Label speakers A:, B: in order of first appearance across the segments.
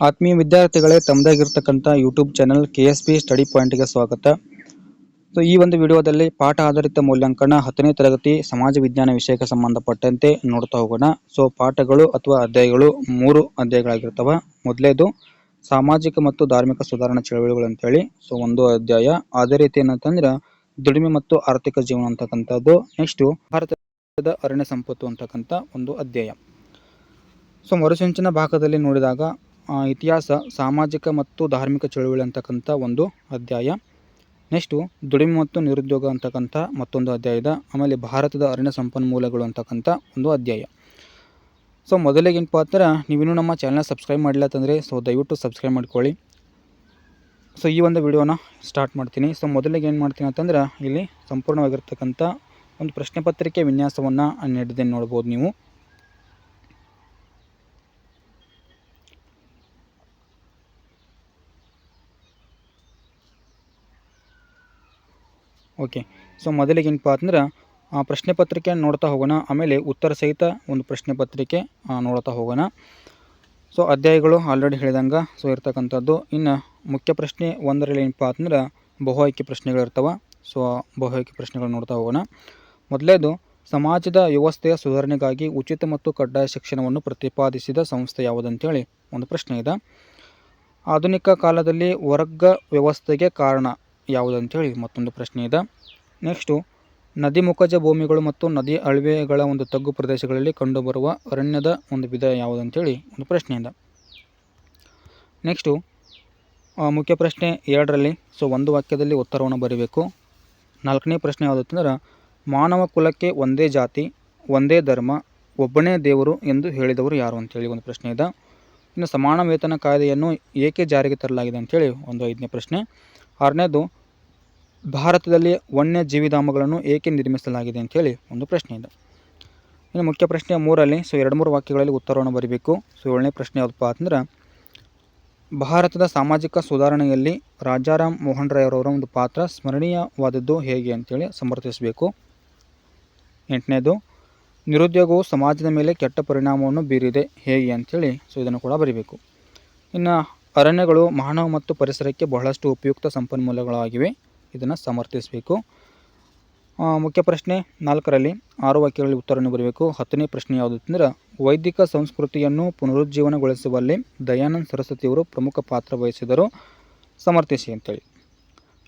A: ಆತ್ಮೀಯ ವಿದ್ಯಾರ್ಥಿಗಳೇ, ತಮ್ಮದಾಗಿರ್ತಕ್ಕಂಥ YouTube channel KSP study ಪಾಯಿಂಟ್ಗೆ ಸ್ವಾಗತ. ಸೊ ಈ ಒಂದು ವಿಡಿಯೋದಲ್ಲಿ ಪಾಠ ಆಧಾರಿತ ಮೌಲ್ಯಾಂಕನ 10ನೇ ತರಗತಿ ಸಮಾಜ ವಿಜ್ಞಾನ ವಿಷಯಕ್ಕೆ ಸಂಬಂಧಪಟ್ಟಂತೆ ನೋಡ್ತಾ ಹೋಗೋಣ. ಸೊ ಪಾಠಗಳು ಅಥವಾ ಅಧ್ಯಾಯಗಳು 3 ಅಧ್ಯಾಯಗಳಾಗಿರ್ತವೆ. ಮೊದಲೇದು ಸಾಮಾಜಿಕ ಮತ್ತು ಧಾರ್ಮಿಕ ಸುಧಾರಣಾ ಚಳವಳಿಗಳು ಅಂತೇಳಿ. ಸೊ ಒಂದು ಅಧ್ಯಾಯ. ಅದೇ ರೀತಿ ಏನಂತಂದ್ರೆ ದುಡಿಮೆ ಮತ್ತು ಆರ್ಥಿಕ ಜೀವನ ಅಂತಕ್ಕಂಥದ್ದು. ನೆಕ್ಸ್ಟ್ ಭಾರತದ ಅರಣ್ಯ ಸಂಪತ್ತು ಅಂತಕ್ಕಂಥ ಒಂದು ಅಧ್ಯಾಯ. ಸೊ ಮರುಸಂಚನ ಭಾಗದಲ್ಲಿ ನೋಡಿದಾಗ ಇತಿಹಾಸ, ಸಾಮಾಜಿಕ ಮತ್ತು ಧಾರ್ಮಿಕ ಚಳುವಳಿ ಅಂತಕ್ಕಂಥ ಒಂದು ಅಧ್ಯಾಯ. ನೆಕ್ಸ್ಟು ದುಡಿಮೆ ಮತ್ತು ನಿರುದ್ಯೋಗ ಅಂತಕ್ಕಂಥ ಮತ್ತೊಂದು ಅಧ್ಯಾಯ ಇದೆ. ಆಮೇಲೆ ಭಾರತದ ಅರಣ್ಯ ಸಂಪನ್ಮೂಲಗಳು ಅಂತಕ್ಕಂಥ ಒಂದು ಅಧ್ಯಾಯ. ಸೊ ಮೊದಲಿಗೆ ಏನಪ್ಪ ಅಂದ್ರೆ ನೀವಿನ್ನೂ ನಮ್ಮ ಚಾನಲ್ನ ಸಬ್ಸ್ಕ್ರೈಬ್ ಮಾಡಿಲ್ಲ ಅಂತಂದರೆ ದಯವಿಟ್ಟು ಸಬ್ಸ್ಕ್ರೈಬ್ ಮಾಡ್ಕೊಳ್ಳಿ. ಸೊ ಈ ಒಂದು ವಿಡಿಯೋನ ಸ್ಟಾರ್ಟ್ ಮಾಡ್ತೀನಿ. ಸೊ ಮೊದಲಿಗೆ ಏನು ಮಾಡ್ತೀನಿ ಅಂತಂದ್ರೆ ಇಲ್ಲಿ ಸಂಪೂರ್ಣವಾಗಿರ್ತಕ್ಕಂಥ ಒಂದು ಪ್ರಶ್ನೆ ಪತ್ರಿಕೆ ವಿನ್ಯಾಸವನ್ನು ನೀಡಿದ್ದೇನೆ, ನೋಡ್ಬೋದು ನೀವು. ಓಕೆ. ಸೊ ಮೊದಲಿಗೆ ಏನಪ್ಪ ಅಂದ್ರೆ ಪ್ರಶ್ನೆ ಪತ್ರಿಕೆ ನೋಡ್ತಾ ಹೋಗೋಣ. ಆಮೇಲೆ ಉತ್ತರ ಸಹಿತ ಒಂದು ಪ್ರಶ್ನೆ ಪತ್ರಿಕೆ ನೋಡ್ತಾ ಹೋಗೋಣ. ಸೊ ಅಧ್ಯಾಯಗಳು ಆಲ್ರೆಡಿ ಹೇಳಿದಂಗೆ ಸೊ ಇರ್ತಕ್ಕಂಥದ್ದು. ಇನ್ನು ಮುಖ್ಯ ಪ್ರಶ್ನೆ 1ರಲ್ಲಿ ಏನಪ್ಪ ಅಂದ್ರೆ ಬಹು ಆಯ್ಕೆ ಪ್ರಶ್ನೆಗಳಿರ್ತವೆ. ಸೊ ಬಹು ಆಯ್ಕೆ ಪ್ರಶ್ನೆಗಳು ನೋಡ್ತಾ ಹೋಗೋಣ. ಮೊದಲೇದು, ಸಮಾಜದ ವ್ಯವಸ್ಥೆಯ ಸುಧಾರಣೆಗಾಗಿ ಉಚಿತ ಮತ್ತು ಕಡ್ಡಾಯ ಶಿಕ್ಷಣವನ್ನು ಪ್ರತಿಪಾದಿಸಿದ ಸಂಸ್ಥೆ ಯಾವುದಂತೇಳಿ ಒಂದು ಪ್ರಶ್ನೆ ಇದೆ. ಆಧುನಿಕ ಕಾಲದಲ್ಲಿ ವರ್ಗ ವ್ಯವಸ್ಥೆಗೆ ಕಾರಣ ಯಾವುದಂತೇಳಿ ಮತ್ತೊಂದು ಪ್ರಶ್ನೆ ಇದೆ. ನೆಕ್ಸ್ಟು, ನದಿ ಮುಖಜ ಭೂಮಿಗಳು ಮತ್ತು ನದಿ ಅಳವೆಗಳ ಒಂದು ತಗ್ಗು ಪ್ರದೇಶಗಳಲ್ಲಿ ಕಂಡುಬರುವ ಅರಣ್ಯದ ಒಂದು ವಿಧ ಯಾವುದಂತೇಳಿ ಒಂದು ಪ್ರಶ್ನೆ ಇದೆ. ನೆಕ್ಸ್ಟು ಮುಖ್ಯ ಪ್ರಶ್ನೆ 2ರಲ್ಲಿ ಸೊ ಒಂದು ವಾಕ್ಯದಲ್ಲಿ ಉತ್ತರವನ್ನು ಬರೀಬೇಕು. 4ನೇ ಪ್ರಶ್ನೆ ಯಾವುದಂತಂದ್ರೆ ಮಾನವ ಕುಲಕ್ಕೆ ಒಂದೇ ಜಾತಿ, ಒಂದೇ ಧರ್ಮ, ಒಬ್ಬನೇ ದೇವರು ಎಂದು ಹೇಳಿದವರು ಯಾರು ಅಂತೇಳಿ ಒಂದು ಪ್ರಶ್ನೆ ಇದೆ. ಇನ್ನು ಸಮಾನ ವೇತನ ಕಾಯ್ದೆಯನ್ನು ಏಕೆ ಜಾರಿಗೆ ತರಲಾಗಿದೆ ಅಂತೇಳಿ ಒಂದು 5ನೇ ಪ್ರಶ್ನೆ. 6ನೇದು, ಭಾರತದಲ್ಲಿ ವನ್ಯ ಜೀವಿಧಾಮಗಳನ್ನು ಏಕೆ ನಿರ್ಮಿಸಲಾಗಿದೆ ಅಂತೇಳಿ ಒಂದು ಪ್ರಶ್ನೆ ಇದೆ. ಇನ್ನು ಮುಖ್ಯ ಪ್ರಶ್ನೆ 3ರಲ್ಲಿ ಸೊ 2-3 ವಾಕ್ಯಗಳಲ್ಲಿ ಉತ್ತರವನ್ನು ಬರೀಬೇಕು. ಸೊ 7ನೇ ಪ್ರಶ್ನೆ ಯಾವುದಪ್ಪ ಅಂದ್ರೆ ಭಾರತದ ಸಾಮಾಜಿಕ ಸುಧಾರಣೆಯಲ್ಲಿ ರಾಜಾರಾಮ್ ಮೋಹನ್ ರಾಯ್ ಅವರ ಒಂದು ಪಾತ್ರ ಸ್ಮರಣೀಯವಾದದ್ದು ಹೇಗೆ ಅಂತೇಳಿ ಸಮರ್ಥಿಸಬೇಕು. 8ನೇದು, ನಿರುದ್ಯೋಗವು ಸಮಾಜದ ಮೇಲೆ ಕೆಟ್ಟ ಪರಿಣಾಮವನ್ನು ಬೀರಿದೆ ಹೇಗೆ ಅಂಥೇಳಿ ಸೊ ಇದನ್ನು ಕೂಡ ಬರೀಬೇಕು. ಇನ್ನು ಅರಣ್ಯಗಳು ಮಾನವ ಮತ್ತು ಪರಿಸರಕ್ಕೆ ಬಹಳಷ್ಟು ಉಪಯುಕ್ತ ಸಂಪನ್ಮೂಲಗಳಾಗಿವೆ, ಇದನ್ನು ಸಮರ್ಥಿಸಬೇಕು. ಮುಖ್ಯ ಪ್ರಶ್ನೆ 4ರಲ್ಲಿ 6 ವಾಕ್ಯಗಳಲ್ಲಿ ಉತ್ತರವನ್ನು ಬರಬೇಕು. 10ನೇ ಪ್ರಶ್ನೆ ಯಾವುದು ಅಂದರೆ ವೈದಿಕ ಸಂಸ್ಕೃತಿಯನ್ನು ಪುನರುಜ್ಜೀವನಗೊಳಿಸುವಲ್ಲಿ ದಯಾನಂದ ಸರಸ್ವತಿಯವರು ಪ್ರಮುಖ ಪಾತ್ರ ವಹಿಸಿದರು, ಸಮರ್ಥಿಸಿ ಅಂತೇಳಿ.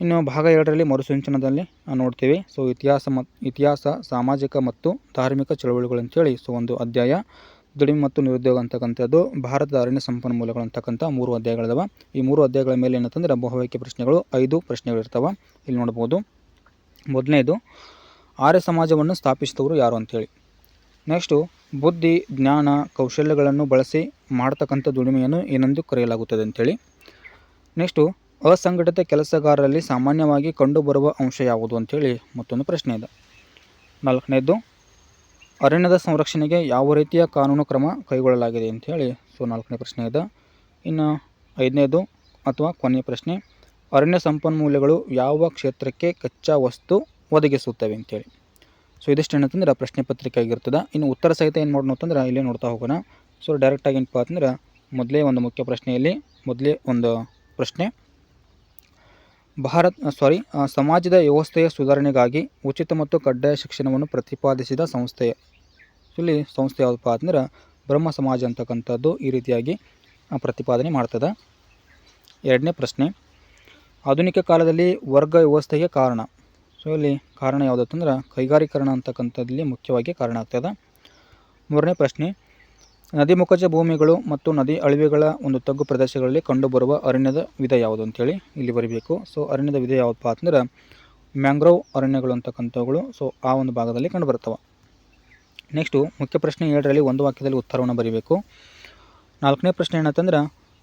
A: ಇನ್ನು ಭಾಗ 2ರಲ್ಲಿ ಮರುಸಂಚನದಲ್ಲಿ ನೋಡ್ತೀವಿ. ಸೊ ಇತಿಹಾಸ, ಸಾಮಾಜಿಕ ಮತ್ತು ಧಾರ್ಮಿಕ ಚಳವಳಿಗಳು ಅಂತೇಳಿ ಸೊ ಒಂದು ಅಧ್ಯಾಯ. ದುಡಿಮೆ ಮತ್ತು ನಿರುದ್ಯೋಗ ಅಂತಕ್ಕಂಥದ್ದು, ಭಾರತದ ಅರಣ್ಯ ಸಂಪನ್ಮೂಲಗಳು ಅಂತಕ್ಕಂಥ 3 ಅಧ್ಯಾಯಗಳಿದಾವೆ. ಈ 3 ಅಧ್ಯಾಯಗಳ ಮೇಲೆ ಏನಂತಂದ್ರೆ ಬಹು ಆಯ್ಕೆ ಪ್ರಶ್ನೆಗಳು 5 ಪ್ರಶ್ನೆಗಳಿರ್ತವೆ, ಇಲ್ಲಿ ನೋಡ್ಬೋದು. ಮೊದಲನೇದು, ಆರ್ಯ ಸಮಾಜವನ್ನು ಸ್ಥಾಪಿಸಿದವರು ಯಾರು ಅಂತೇಳಿ. ನೆಕ್ಸ್ಟು, ಬುದ್ಧಿ, ಜ್ಞಾನ, ಕೌಶಲ್ಯಗಳನ್ನು ಬಳಸಿ ಮಾಡ್ತಕ್ಕಂಥ ದುಡಿಮೆಯನ್ನು ಏನೆಂದು ಕರೆಯಲಾಗುತ್ತದೆ ಅಂತೇಳಿ. ನೆಕ್ಸ್ಟು, ಅಸಂಘಟಿತ ಕೆಲಸಗಾರರಲ್ಲಿ ಸಾಮಾನ್ಯವಾಗಿ ಕಂಡುಬರುವ ಅಂಶ ಯಾವುದು ಅಂತೇಳಿ ಮತ್ತೊಂದು ಪ್ರಶ್ನೆ ಇದೆ. 4ನೇದು, ಅರಣ್ಯದ ಸಂರಕ್ಷಣೆಗೆ ಯಾವ ರೀತಿಯ ಕಾನೂನು ಕ್ರಮ ಕೈಗೊಳ್ಳಲಾಗಿದೆ ಅಂಥೇಳಿ ಸೊ 4ನೇ ಪ್ರಶ್ನೆ ಇದೆ. ಇನ್ನು 5ನೇದು ಅಥವಾ ಕೊನೆಯ ಪ್ರಶ್ನೆ, ಅರಣ್ಯ ಸಂಪನ್ಮೂಲಗಳು ಯಾವ ಕ್ಷೇತ್ರಕ್ಕೆ ಕಚ್ಚಾ ವಸ್ತು ಒದಗಿಸುತ್ತವೆ ಅಂತೇಳಿ. ಸೊ ಇದಿಷ್ಟು ಏನಂತಂದ್ರೆ ಪ್ರಶ್ನೆ ಪತ್ರಿಕೆ ಆಗಿರ್ತದೆ. ಇನ್ನು ಉತ್ತರ ಸಹಿತ ಏನು ಮಾಡೋಣ ಅಂತಂದ್ರೆ ಇಲ್ಲೇ ನೋಡ್ತಾ ಹೋಗೋಣ. ಸೊ ಡೈರೆಕ್ಟಾಗಿ ಏನಪ್ಪ ಅಂತಂದ್ರೆ ಮೊದಲೇ ಒಂದು ಮುಖ್ಯ ಪ್ರಶ್ನೆಯಲ್ಲಿ ಮೊದಲೇ ಒಂದು ಪ್ರಶ್ನೆ, ಸಮಾಜದ ವ್ಯವಸ್ಥೆಯ ಸುಧಾರಣೆಗಾಗಿ ಉಚಿತ ಮತ್ತು ಕಡ್ಡಾಯ ಶಿಕ್ಷಣವನ್ನು ಪ್ರತಿಪಾದಿಸಿದ ಸಂಸ್ಥೆ. ಇಲ್ಲಿ ಸಂಸ್ಥೆ ಯಾವುದಪ್ಪ ಅಂದ್ರೆ ಬ್ರಹ್ಮ ಸಮಾಜ ಅಂತಕ್ಕಂಥದ್ದು ಈ ರೀತಿಯಾಗಿ ಪ್ರತಿಪಾದನೆ ಮಾಡ್ತದೆ. 2ನೇ ಪ್ರಶ್ನೆ, ಆಧುನಿಕ ಕಾಲದಲ್ಲಿ ವರ್ಗ ವ್ಯವಸ್ಥೆಗೆ ಕಾರಣ. ಸೊ ಇಲ್ಲಿ ಕಾರಣ ಯಾವುದಂತಂದ್ರೆ ಕೈಗಾರೀಕರಣ ಅಂತಕ್ಕಂಥದ್ದಲ್ಲಿ ಮುಖ್ಯವಾಗಿ ಕಾರಣ ಆಗ್ತದೆ. 3ನೇ ಪ್ರಶ್ನೆ, ನದಿ ಮುಖಜ ಭೂಮಿಗಳು ಮತ್ತು ನದಿ ಅಳವೆಗಳ ಒಂದು ತಗ್ಗು ಪ್ರದೇಶಗಳಲ್ಲಿ ಕಂಡುಬರುವ ಅರಣ್ಯದ ವಿಧ ಯಾವುದು ಅಂತೇಳಿ ಇಲ್ಲಿ ಬರೀಬೇಕು. ಸೊ ಅರಣ್ಯದ ವಿಧ ಯಾವುದಪ್ಪ ಅಂತಂದ್ರೆ ಮ್ಯಾಂಗ್ರೋವ್ ಅರಣ್ಯಗಳು ಅಂತಕ್ಕಂಥವುಗಳು ಸೊ ಆ ಒಂದು ಭಾಗದಲ್ಲಿ ಕಂಡುಬರ್ತವೆ. ನೆಕ್ಸ್ಟು ಮುಖ್ಯ ಪ್ರಶ್ನೆ 7ರಲ್ಲಿ ಒಂದು ವಾಕ್ಯದಲ್ಲಿ ಉತ್ತರವನ್ನು ಬರೀಬೇಕು. 4ನೇ ಪ್ರಶ್ನೆ ಏನಂತಂದ್ರೆ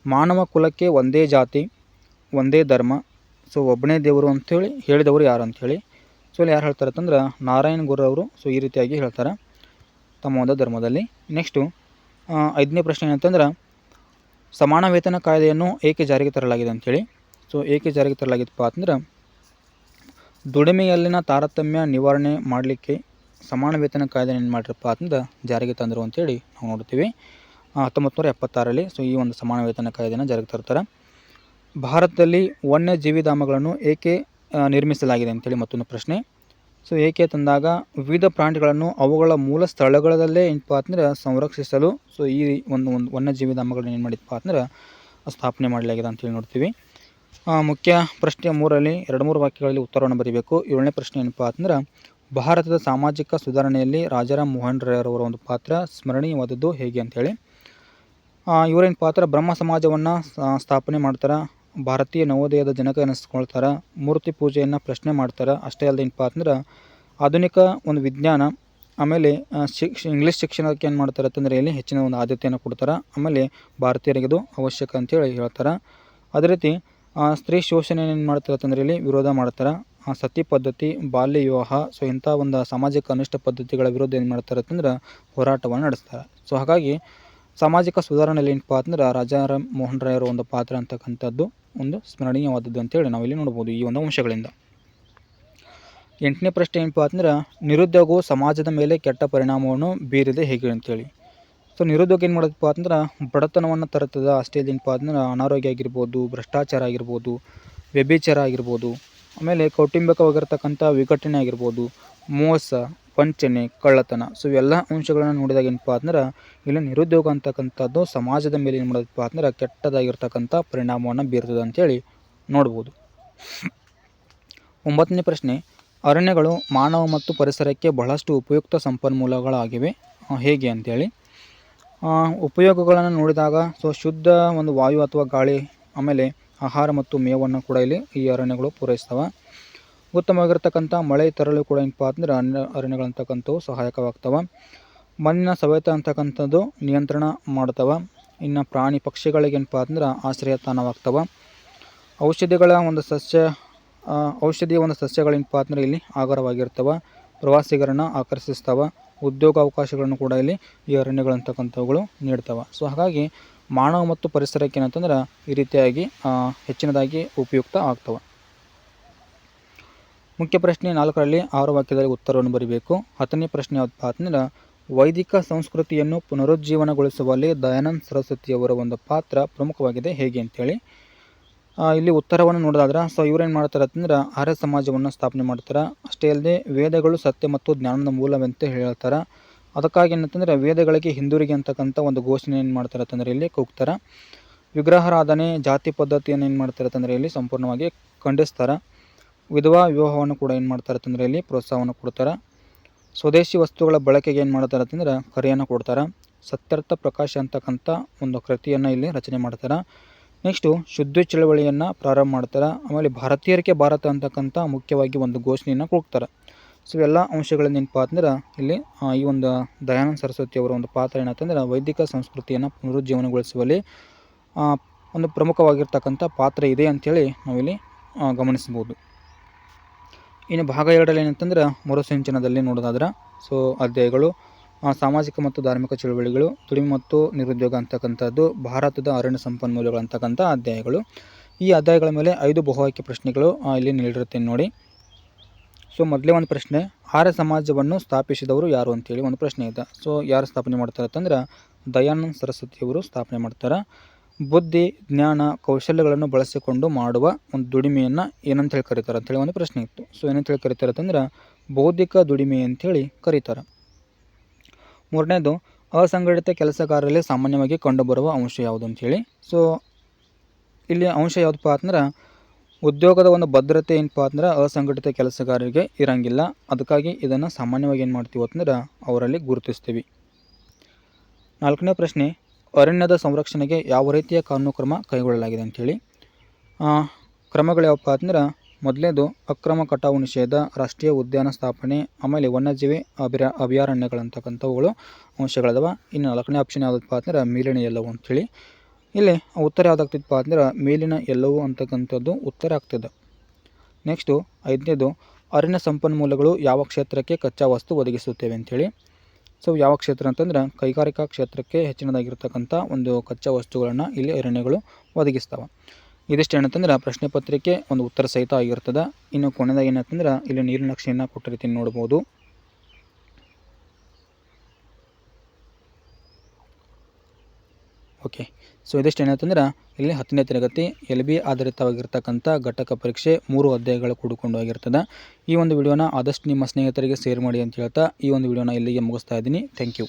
A: ಮಾನವ ಕುಲಕ್ಕೆ ಒಂದೇ ಜಾತಿ, ಒಂದೇ ಧರ್ಮ, ಸೊ ಒಬ್ಬನೇ ದೇವರು ಅಂಥೇಳಿ ಹೇಳಿದವರು ಯಾರು ಅಂಥೇಳಿ. ಸೊ ಇಲ್ಲಿ ಯಾರು ಹೇಳ್ತಾರೆ ಅಂತಂದ್ರೆ ನಾರಾಯಣ ಗುರು ಅವರು ಸೊ ಈ ರೀತಿಯಾಗಿ ಹೇಳ್ತಾರೆ ತಮ್ಮ ಒಂದು ಧರ್ಮದಲ್ಲಿ. ನೆಕ್ಸ್ಟು 5ನೇ ಪ್ರಶ್ನೆ ಏನಂತಂದ್ರೆ ಸಮಾನ ವೇತನ ಕಾಯ್ದೆಯನ್ನು ಏಕೆ ಜಾರಿಗೆ ತರಲಾಗಿದೆ ಅಂಥೇಳಿ. ಸೊ ಏಕೆ ಜಾರಿಗೆ ತರಲಾಗಿತ್ತಪ್ಪ ಅಂತಂದ್ರೆ ದುಡಿಮೆಯಲ್ಲಿನ ತಾರತಮ್ಯ ನಿವಾರಣೆ ಮಾಡಲಿಕ್ಕೆ ಸಮಾನ ವೇತನ ಕಾಯ್ದೆ ಏನು ಮಾಡಿರಪ್ಪ ಅಂತಂದ್ರೆ ಜಾರಿಗೆ ತಂದರು ಅಂತೇಳಿ ನಾವು ನೋಡ್ತೀವಿ. 1976ರಲ್ಲಿ ಸೊ ಈ ಒಂದು ಸಮಾನ ವೇತನ ಕಾಯ್ದೆಯನ್ನು ಜಾರಿಗೆ ತರ್ತಾರೆ. ಭಾರತದಲ್ಲಿ ವನ್ಯಜೀವಿಧಾಮಗಳನ್ನು ಏಕೆ ನಿರ್ಮಿಸಲಾಗಿದೆ ಅಂತೇಳಿ ಮತ್ತೊಂದು ಪ್ರಶ್ನೆ. ಸೊ ಏಕೆ ತಂದಾಗ ವಿವಿಧ ಪ್ರಾಣಿಗಳನ್ನು ಅವುಗಳ ಮೂಲ ಸ್ಥಳಗಳಲ್ಲೇ ಏನಪ್ಪ ಅಂದ್ರೆ ಸಂರಕ್ಷಿಸಲು ಸೊ ಈ ಒಂದು ವನ್ಯಜೀವಿಧಾಮಗಳನ್ನ ಏನು ಮಾಡಿದಪ್ಪ ಅಂದ್ರೆ ಸ್ಥಾಪನೆ ಮಾಡಲಾಗಿದೆ ಅಂತೇಳಿ ನೋಡ್ತೀವಿ. ಮುಖ್ಯ ಪ್ರಶ್ನೆ 3ರಲ್ಲಿ 2-3 ವಾಕ್ಯಗಳಲ್ಲಿ ಉತ್ತರವನ್ನು ಬರೀಬೇಕು. 7ನೇ ಪ್ರಶ್ನೆ ಏನಪ್ಪ ಅಂದ್ರೆ ಭಾರತದ ಸಾಮಾಜಿಕ ಸುಧಾರಣೆಯಲ್ಲಿ ರಾಜಾರಾಮ್ ಮೋಹನ್ ರಾಯ್ ಅವರ ಒಂದು ಪಾತ್ರ ಸ್ಮರಣೀಯವಾದದ್ದು ಹೇಗೆ ಅಂತೇಳಿ. ಇವರೇನು ಪಾತ್ರ ಬ್ರಹ್ಮ ಸಮಾಜವನ್ನು ಸ್ಥಾಪನೆ ಮಾಡ್ತಾರೆ, ಭಾರತೀಯ ನವೋದಯದ ಜನಕ ಎನಿಸ್ಕೊಳ್ತಾರೆ, ಮೂರ್ತಿ ಪೂಜೆಯನ್ನು ಪ್ರಶ್ನೆ ಮಾಡ್ತಾರೆ. ಅಷ್ಟೇ ಅಲ್ಲದೆ ಏನಪ್ಪ ಅಂದ್ರೆ ಆಧುನಿಕ ಒಂದು ವಿಜ್ಞಾನ ಆಮೇಲೆ ಇಂಗ್ಲೀಷ್ ಶಿಕ್ಷಣಕ್ಕೆ ಏನು ಮಾಡ್ತಾರೆ ಅಂತಂದರೆ ಇಲ್ಲಿ ಹೆಚ್ಚಿನ ಒಂದು ಆದ್ಯತೆಯನ್ನು ಕೊಡ್ತಾರೆ. ಆಮೇಲೆ ಭಾರತೀಯರಿಗೆ ಇದು ಅವಶ್ಯಕ ಅಂತೇಳಿ ಹೇಳ್ತಾರೆ. ಅದೇ ರೀತಿ ಸ್ತ್ರೀ ಶೋಷಣೆ ಏನು ಮಾಡ್ತಾರೆ ಅಂತಂದರೆ ಇಲ್ಲಿ ವಿರೋಧ ಮಾಡ್ತಾರೆ. ಸತಿ ಪದ್ಧತಿ, ಬಾಲ್ಯ ವಿವಾಹ ಸೊ ಇಂಥ ಒಂದು ಸಾಮಾಜಿಕ ಅನಿಷ್ಟ ಪದ್ಧತಿಗಳ ವಿರುದ್ಧ ಏನು ಮಾಡ್ತಾರೆ ಅಂತಂದ್ರೆ ಹೋರಾಟವನ್ನು ನಡೆಸ್ತಾರೆ. ಸೊ ಹಾಗಾಗಿ ಸಾಮಾಜಿಕ ಸುಧಾರಣೆಯಲ್ಲಿ ಏನಪ್ಪ ಅಂದ್ರೆ ರಾಜಾರಾಮ್ ಮೋಹನ್ ರಾಯ್ ಅವರ ಒಂದು ಪಾತ್ರ ಅಂತಕ್ಕಂಥದ್ದು ಒಂದು ಸ್ಮರಣೀಯವಾದದ್ದು ಅಂತೇಳಿ ನಾವಿಲ್ಲಿ ನೋಡ್ಬೋದು ಈ ಒಂದು ಅಂಶಗಳಿಂದ. 8ನೇ ಪ್ರಶ್ನೆ ಏನಪ್ಪ ಅಂದ್ರೆ ನಿರುದ್ಯೋಗವು ಸಮಾಜದ ಮೇಲೆ ಕೆಟ್ಟ ಪರಿಣಾಮವನ್ನು ಬೀರಿದೆ ಹೇಗೆ ಅಂತೇಳಿ. ಸೊ ನಿರುದ್ಯೋಗ ಏನು ಮಾಡೋದಪ್ಪ ಅಂದ್ರೆ ಬಡತನವನ್ನು ತರುತ್ತದೆ. ಅಷ್ಟೇ ಏನಪ್ಪ ಅಂದ್ರೆ ಅನಾರೋಗ್ಯ ಆಗಿರ್ಬೋದು, ಭ್ರಷ್ಟಾಚಾರ ಆಗಿರ್ಬೋದು, ವ್ಯಭಿಚಾರ ಆಗಿರ್ಬೋದು, ಆಮೇಲೆ ಕೌಟುಂಬಿಕವಾಗಿರ್ತಕ್ಕಂಥ ವಿಘಟನೆ ಆಗಿರ್ಬೋದು, ಮೋಸ, ವಂಚನೆ, ಕಳ್ಳತನ ಸೊ ಇವೆಲ್ಲ ಅಂಶಗಳನ್ನು ನೋಡಿದಾಗ ಏನಪ್ಪ ಅಂದ್ರೆ ಇಲ್ಲಿ ನಿರುದ್ಯೋಗ ಅಂತಕ್ಕಂಥದ್ದು ಸಮಾಜದ ಮೇಲೆ ಏನು ಮಾಡೋದಪ್ಪ ಅಂದ್ರೆ ಕೆಟ್ಟದಾಗಿರ್ತಕ್ಕಂಥ ಪರಿಣಾಮವನ್ನು ಬೀರ್ತದೆ ಅಂತೇಳಿ ನೋಡ್ಬೋದು. 9ನೇ ಪ್ರಶ್ನೆ ಅರಣ್ಯಗಳು ಮಾನವ ಮತ್ತು ಪರಿಸರಕ್ಕೆ ಬಹಳಷ್ಟು ಉಪಯುಕ್ತ ಸಂಪನ್ಮೂಲಗಳಾಗಿವೆ ಹೇಗೆ ಅಂತೇಳಿ. ಉಪಯೋಗಗಳನ್ನು ನೋಡಿದಾಗ ಸೊ ಶುದ್ಧ ಒಂದು ವಾಯು ಅಥವಾ ಗಾಳಿ, ಆಮೇಲೆ ಆಹಾರ ಮತ್ತು ಮೇವನ್ನು ಕೂಡ ಇಲ್ಲಿ ಈ ಅರಣ್ಯಗಳು ಪೂರೈಸ್ತವೆ. ಉತ್ತಮವಾಗಿರ್ತಕ್ಕಂಥ ಮಳೆ ತರಲು ಕೂಡ ಏನಪ್ಪ ಅಂದ್ರೆ ಅರಣ್ಯಗಳಂತಕ್ಕಂಥವು ಸಹಾಯಕವಾಗ್ತವೆ. ಮಣ್ಣಿನ ಸವೆತ ಅಂತಕ್ಕಂಥದ್ದು ನಿಯಂತ್ರಣ ಮಾಡ್ತವೆ. ಇನ್ನು ಪ್ರಾಣಿ ಪಕ್ಷಿಗಳಿಗೆ ಏನಪ್ಪ ಅಂದ್ರೆ ಆಶ್ರಯ ತಾಣವಾಗ್ತವೆ. ಔಷಧಿಯ ಒಂದು ಸಸ್ಯಗಳೇನಪ್ಪ ಅಂದ್ರೆ ಇಲ್ಲಿ ಆಗರವಾಗಿರ್ತವೆ. ಪ್ರವಾಸಿಗರನ್ನು ಆಕರ್ಷಿಸ್ತವೆ. ಉದ್ಯೋಗ ಅವಕಾಶಗಳನ್ನು ಕೂಡ ಇಲ್ಲಿ ಈ ಅರಣ್ಯಗಳಂತಕ್ಕಂಥವುಗಳು ನೀಡ್ತವೆ. ಸೊ ಹಾಗಾಗಿ ಮಾನವ ಮತ್ತು ಪರಿಸರಕ್ಕೆ ಏನಂತಂದ್ರೆ ಈ ರೀತಿಯಾಗಿ ಹೆಚ್ಚಿನದಾಗಿ ಉಪಯುಕ್ತ ಆಗ್ತವೆ. ಮುಖ್ಯ ಪ್ರಶ್ನೆ 4ರಲ್ಲಿ 6 ವಾಕ್ಯದಲ್ಲಿ ಉತ್ತರವನ್ನು ಬರೀಬೇಕು. 10ನೇ ಪ್ರಶ್ನೆ ಯಾವತ್ತಪ್ಪ ಅಂತಂದ್ರೆ ವೈದಿಕ ಸಂಸ್ಕೃತಿಯನ್ನು ಪುನರುಜ್ಜೀವನಗೊಳಿಸುವಲ್ಲಿ ದಯಾನಂದ ಸರಸ್ವತಿಯವರ ಒಂದು ಪಾತ್ರ ಪ್ರಮುಖವಾಗಿದೆ ಹೇಗೆ ಅಂತೇಳಿ. ಇಲ್ಲಿ ಉತ್ತರವನ್ನು ನೋಡೋದಾದ್ರೆ ಸೊ ಇವರೇನು ಮಾಡ್ತಾರೆ ಅಂತಂದ್ರೆ ಆರ್ಯ ಸಮಾಜವನ್ನು ಸ್ಥಾಪನೆ ಮಾಡ್ತಾರೆ. ಅಷ್ಟೇ ಅಲ್ಲದೆ ವೇದಗಳು ಸತ್ಯ ಮತ್ತು ಜ್ಞಾನದ ಮೂಲವೆಂತ ಹೇಳ್ತಾರೆ. ಅದಕ್ಕಾಗಿ ಏನಂತಂದರೆ ವೇದಗಳಿಗೆ ಹಿಂದಿರುಗಿ ಅಂತಕ್ಕಂಥ ಒಂದು ಘೋಷಣೆ ಏನು ಮಾಡ್ತಾರೆ ಅಂತಂದರೆ ಇಲ್ಲಿ ಕೂಗ್ತಾರೆ. ವಿಗ್ರಹಾರಾಧನೆ, ಜಾತಿ ಪದ್ಧತಿಯನ್ನು ಏನು ಮಾಡ್ತಾರೆ ಅಂತಂದರೆ ಇಲ್ಲಿ ಸಂಪೂರ್ಣವಾಗಿ ಖಂಡಿಸ್ತಾರೆ. ವಿಧವಾ ವಿವಾಹವನ್ನು ಕೂಡ ಏನು ಮಾಡ್ತಾರೆ ಅಂತಂದರೆ ಇಲ್ಲಿ ಪ್ರೋತ್ಸಾಹವನ್ನು ಕೊಡ್ತಾರೆ. ಸ್ವದೇಶಿ ವಸ್ತುಗಳ ಬಳಕೆಗೆ ಏನು ಮಾಡ್ತಾರೆ ಅಂತಂದ್ರೆ ಕರೆಯನ್ನು ಕೊಡ್ತಾರೆ. ಸತ್ಯರ್ಥ ಪ್ರಕಾಶ ಅಂತಕ್ಕಂಥ ಒಂದು ಕೃತಿಯನ್ನು ಇಲ್ಲಿ ರಚನೆ ಮಾಡ್ತಾರೆ. ನೆಕ್ಸ್ಟು ಶುದ್ಧ ಚಳವಳಿಯನ್ನು ಪ್ರಾರಂಭ ಮಾಡ್ತಾರೆ. ಆಮೇಲೆ ಭಾರತೀಯರಿಗೆ ಭಾರತ ಅಂತಕ್ಕಂಥ ಮುಖ್ಯವಾಗಿ ಒಂದು ಘೋಷಣೆಯನ್ನು ಕೂಗ್ತಾರೆ. ಸೊ ಎಲ್ಲ ಅಂಶಗಳಿಂದ ಏನಪ್ಪ ಅಂದ್ರೆ ಇಲ್ಲಿ ಈ ಒಂದು ದಯಾನಂದ ಸರಸ್ವತಿ ಅವರ ಒಂದು ಪಾತ್ರ ಏನಂತಂದ್ರೆ ವೈದಿಕ ಸಂಸ್ಕೃತಿಯನ್ನು ಪುನರುಜ್ಜೀವನಗೊಳಿಸುವಲ್ಲಿ ಒಂದು ಪ್ರಮುಖವಾಗಿರ್ತಕ್ಕಂಥ ಪಾತ್ರ ಇದೆ ಅಂಥೇಳಿ ನಾವಿಲ್ಲಿ ಗಮನಿಸ್ಬೋದು. ಇನ್ನು ಭಾಗ 2ರಲ್ಲಿ ಏನಂತಂದ್ರೆ ಮರುಸಿಂಚನದಲ್ಲಿ ನೋಡೋದಾದ್ರೆ ಸೊ ಅಧ್ಯಾಯಗಳು ಸಾಮಾಜಿಕ ಮತ್ತು ಧಾರ್ಮಿಕ ಚಳುವಳಿಗಳು, ದುಡಿಮೆ ಮತ್ತು ನಿರುದ್ಯೋಗ ಅಂತಕ್ಕಂಥದ್ದು, ಭಾರತದ ಅರಣ್ಯ ಸಂಪನ್ಮೂಲಗಳು ಅಂತಕ್ಕಂಥ ಅಧ್ಯಾಯಗಳು. ಈ ಅಧ್ಯಾಯಗಳ ಮೇಲೆ 5 ಬಹುವಾಕ್ಯ ಪ್ರಶ್ನೆಗಳು ಇಲ್ಲಿ ನೀಡಿರುತ್ತೇನೆ ನೋಡಿ. ಸೊ ಮೊದಲೇ ಒಂದು ಪ್ರಶ್ನೆ, ಆರ್ಯ ಸಮಾಜವನ್ನು ಸ್ಥಾಪಿಸಿದವರು ಯಾರು ಅಂತೇಳಿ ಒಂದು ಪ್ರಶ್ನೆ ಇದೆ. ಸೊ ಯಾರು ಸ್ಥಾಪನೆ ಮಾಡ್ತಾರೆ ಅಂತಂದ್ರೆ ದಯಾನಂದ ಸರಸ್ವತಿಯವರು ಸ್ಥಾಪನೆ ಮಾಡ್ತಾರೆ. ಬುದ್ಧಿ, ಜ್ಞಾನ, ಕೌಶಲ್ಯಗಳನ್ನು ಬಳಸಿಕೊಂಡು ಮಾಡುವ ಒಂದು ದುಡಿಮೆಯನ್ನು ಏನಂತ ಹೇಳಿ ಕರೀತಾರೆ ಅಂತೇಳಿ ಒಂದು ಪ್ರಶ್ನೆ ಇತ್ತು. ಸೊ ಏನಂತ ಹೇಳಿ ಕರೀತಾರೆ ಅಂತಂದ್ರೆ ಬೌದ್ಧಿಕ ದುಡಿಮೆ ಅಂಥೇಳಿ ಕರೀತಾರೆ. 3ನೇದು ಅಸಂಘಟಿತ ಕೆಲಸಗಾರರಲ್ಲಿ ಸಾಮಾನ್ಯವಾಗಿ ಕಂಡುಬರುವ ಅಂಶ ಯಾವುದು ಅಂಥೇಳಿ. ಸೊ ಇಲ್ಲಿ ಅಂಶ ಯಾವುದಪ್ಪ ಅಂದ್ರೆ ಉದ್ಯೋಗದ ಒಂದು ಭದ್ರತೆ ಏನಪ್ಪ ಅಂದ್ರೆ ಅಸಂಘಟಿತ ಕೆಲಸಗಾರರಿಗೆ ಇರಂಗಿಲ್ಲ. ಅದಕ್ಕಾಗಿ ಇದನ್ನು ಸಾಮಾನ್ಯವಾಗಿ ಏನು ಮಾಡ್ತೀವಿ ಅಂತಂದ್ರೆ ಅವರಲ್ಲಿ ಗುರುತಿಸ್ತೀವಿ. 4ನೇ ಪ್ರಶ್ನೆ, ಅರಣ್ಯದ ಸಂರಕ್ಷಣೆಗೆ ಯಾವ ರೀತಿಯ ಕಾನೂನು ಕ್ರಮ ಕೈಗೊಳ್ಳಲಾಗಿದೆ ಅಂಥೇಳಿ. ಕ್ರಮಗಳು ಯಾವಪ್ಪ ಅಂದ್ರೆ ಮೊದಲನೇದು ಅಕ್ರಮ ಕಟಾವು ನಿಷೇಧ, ರಾಷ್ಟ್ರೀಯ ಉದ್ಯಾನ ಸ್ಥಾಪನೆ, ಆಮೇಲೆ ವನ್ಯಜೀವಿ ಅಭಯಾರಣ್ಯಗಳಂತಕ್ಕಂಥವುಗಳು ಅಂಶಗಳದವ. ಇನ್ನು 4ನೇ ಆಪ್ಷನ್ ಯಾವುದಪ್ಪ ಅಂದ್ರೆ ಮೇಲಿನ ಎಲ್ಲವೂ ಅಂಥೇಳಿ. ಇಲ್ಲಿ ಉತ್ತರ ಯಾವುದಾಗ್ತಿದ್ದಪ್ಪ ಅಂದ್ರೆ ಮೇಲಿನ ಎಲ್ಲವೂ ಅಂತಕ್ಕಂಥದ್ದು ಉತ್ತರ ಆಗ್ತದೆ. ನೆಕ್ಸ್ಟು 5ನೇದು ಅರಣ್ಯ ಸಂಪನ್ಮೂಲಗಳು ಯಾವ ಕ್ಷೇತ್ರಕ್ಕೆ ಕಚ್ಚಾ ವಸ್ತು ಒದಗಿಸುತ್ತೇವೆ ಅಂಥೇಳಿ. ಸೊ ಯಾವ ಕ್ಷೇತ್ರ ಅಂತಂದ್ರೆ ಕೈಗಾರಿಕಾ ಕ್ಷೇತ್ರಕ್ಕೆ ಹೆಚ್ಚಿನದಾಗಿರ್ತಕ್ಕಂಥ ಒಂದು ಕಚ್ಚಾ ವಸ್ತುಗಳನ್ನು ಇಲ್ಲಿ ಅರಣ್ಯಗಳು ಒದಗಿಸ್ತವೆ. ಇದಿಷ್ಟು ಏನಂತಂದ್ರೆ ಪ್ರಶ್ನೆ ಪತ್ರಿಕೆ ಒಂದು ಉತ್ತರ ಸಹಿತ ಆಗಿರ್ತದೆ. ಇನ್ನು ಕೊನೆಯದಾಗಿ ಏನಂತಂದ್ರೆ ಇಲ್ಲಿ ನೀರಿನ ನಕ್ಷೆಯನ್ನು ಕೊಟ್ಟಿರ್ತೀನಿ ನೋಡ್ಬೋದು. ಓಕೆ, ಸೊ ಇದಿಷ್ಟು ಏನಂತಂದ್ರೆ ಇಲ್ಲಿ 10ನೇ ತರಗತಿ LB ಆಧಾರಿತವಾಗಿರ್ತಕ್ಕಂಥ ಘಟಕ ಪರೀಕ್ಷೆ 3 ಅಧ್ಯಾಯಗಳು ಕೂಡಿಕೊಂಡು ಹೋಗಿರ್ತದೆ. ಈ ಒಂದು ವಿಡಿಯೋನ ಆದಷ್ಟು ನಿಮ್ಮ ಸ್ನೇಹಿತರಿಗೆ ಶೇರ್ ಮಾಡಿ ಅಂತ ಹೇಳ್ತಾ ಈ ಒಂದು ವಿಡಿಯೋನ ಇಲ್ಲಿಗೆ ಮುಗಿಸ್ತಾ ಇದ್ದೀನಿ. Thank you.